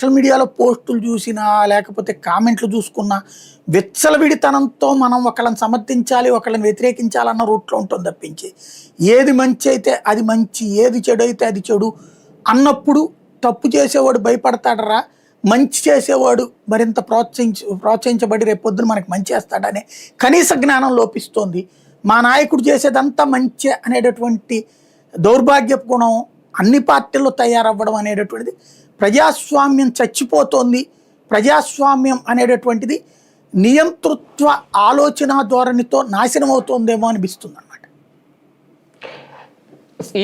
Social మీడియాలో పోస్టులు చూసినా, లేకపోతే కామెంట్లు చూసుకున్నా, విచ్చలవిడితనంతో మనం ఒకళ్ళని సమర్థించాలి, ఒకళ్ళని వ్యతిరేకించాలన్న రూట్‌లో ఉంటుంది తప్పించి, ఏది మంచి అయితే అది మంచి, ఏది చెడు అయితే అది చెడు అన్నప్పుడు తప్పు చేసేవాడు భయపడతాడురా, మంచి చేసేవాడు మరింత ప్రోత్సహించబడి రేపొద్దున మనకు మంచి చేస్తాడనే కనీస జ్ఞానం లోపిస్తోంది. మా నాయకుడు చేసేదంతా మంచే అనేటటువంటి దౌర్భాగ్యపు గుణం అన్ని పార్టీల్లో తయారవ్వడం అనేటటువంటిది ప్రజాస్వామ్యం చచ్చిపోతోంది. ప్రజాస్వామ్యం అనేటటువంటిది నియంతృత్వ ఆలోచన ధోరణితో నాశనం అవుతోందేమో అనిపిస్తుంది అనమాట.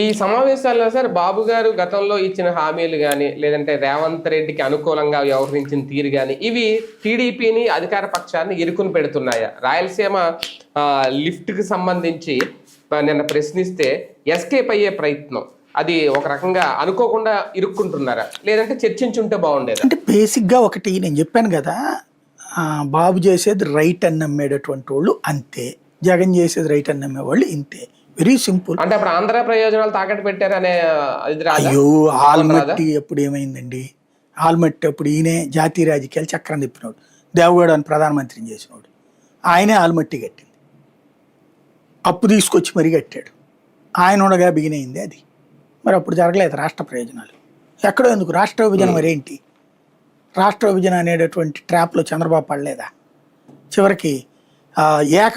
ఈ సమావేశాల్లో సార్ బాబు గారు గతంలో ఇచ్చిన హామీలు కానీ, లేదంటే రేవంత్ రెడ్డికి అనుకూలంగా వ్యవహరించిన తీరు కానీ, ఇవి టీడీపీని అధికార పక్షాన్ని ఇరుకుని పెడుతున్నాయా? రాయలసీమ లిఫ్ట్కి సంబంధించి నిన్న ప్రశ్నిస్తే ఎస్కేప్ అయ్యే ప్రయత్నం, అది ఒక రకంగా అనుకోకుండా ఇరుక్కుంటున్నారా, లేదంటే చర్చించుంటే బాగుండేది? అంటే బేసిక్గా ఒకటి నేను చెప్పాను కదా, బాబు చేసేది రైట్ అని నమ్మేటటువంటి వాళ్ళు అంతే, జగన్ చేసేది రైట్ అని నమ్మేవాళ్ళు ఇంతే. Very simple. అంటే అప్పుడు ఆంధ్ర ప్రయోజనాలు తాకట్టు పెట్టారనే అయ్యో ఆల్మట్టి ఎప్పుడు ఏమైందండి? ఆల్మట్టి అప్పుడు ఈయనే జాతీయ రాజకీయాలు చక్రం తిప్పినోడు, దేవగౌడ అని ప్రధానమంత్రిని చేసినోడు, ఆయనే ఆల్మట్టి కట్టింది, అప్పు తీసుకొచ్చి మరీ కట్టాడు, ఆయన ఉండగా బిగినైంది అది. మరి అప్పుడు జరగలేదు రాష్ట్ర ప్రయోజనాలు ఎక్కడో ఎందుకు? రాష్ట్ర విభజన మరేంటి? రాష్ట్ర విభజన అనేటటువంటి ట్రాప్లో చంద్రబాబు పడలేదా? చివరికి ఏక